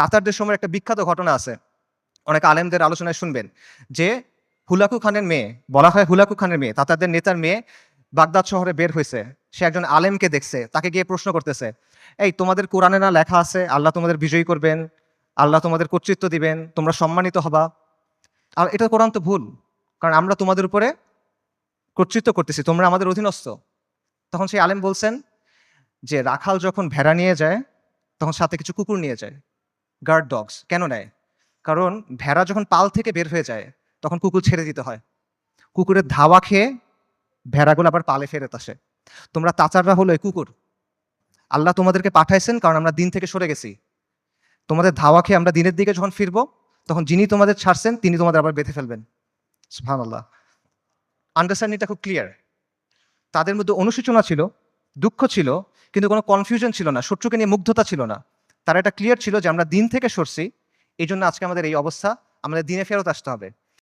তাতারদের সময় একটা বিখ্যাত ঘটনা আছে, অনেক আলেমদের আলোচনায় শুনবেন, যে হুলাকু খানের মেয়ে, বলা হয় হুলাকু খানের মেয়ে, তাতারদের নেতার মেয়ে বাগদাদ শহরে বের হয়েছে। সে একজন আলেমকে দেখছে, তাকে গিয়ে প্রশ্ন করতেছে, এই তোমাদের কোরআনে না লেখা আছে আল্লাহ তোমাদের বিজয়ী করবেন, আল্লাহ তোমাদের কর্তৃত্ব দিবেন, তোমরা সম্মানিত হবা, আর এটা কোরআন তো ভুল, কারণ আমরা তোমাদের উপরে কর্তৃত্ব করতেছি, তোমরা আমাদের অধীনস্থ। তখন সেই আলেম বলছেন যে রাখাল যখন ভেড়া নিয়ে যায় তখন সাথে কিছু কুকুর নিয়ে যায়, গার্ড ডগস। কেন নেয়? কারণ ভেড়া যখন পাল থেকে বের হয়ে যায় তখন কুকুর ছেড়ে দিতে হয়, কুকুরের ধাওয়া খেয়ে ভেড়াগুলো আবার পালে ফেরত আসে। তোমরা তাচাররা হলো এই কুকুর, আল্লাহ তোমাদেরকে পাঠাইছেন কারণ আমরা দিন থেকে সরে গেছি, তোমাদের ধাওয়া খেয়ে আমরা দিনের দিকে যখন ফিরবো তখন যিনি তোমাদের ছাড়ছেন তিনি তোমাদের আবার বেঁধে ফেলবেন। সুবহানাল্লাহ। আন্ডারস্ট্যান্ডিংটা খুব ক্লিয়ার। তাদের মধ্যে অনুশোচনা ছিল, দুঃখ ছিল, কিন্তু কোনো কনফিউশন ছিল না, শত্রুকে নিয়ে মুগ্ধতা ছিল না। তারা এটা ক্লিয়ার ছিল যে আমরা দিন থেকে সরছি, এই জন্য আজকে আমাদের এই অবস্থা, আমাদের দিনে ফেরত আসতে হবে।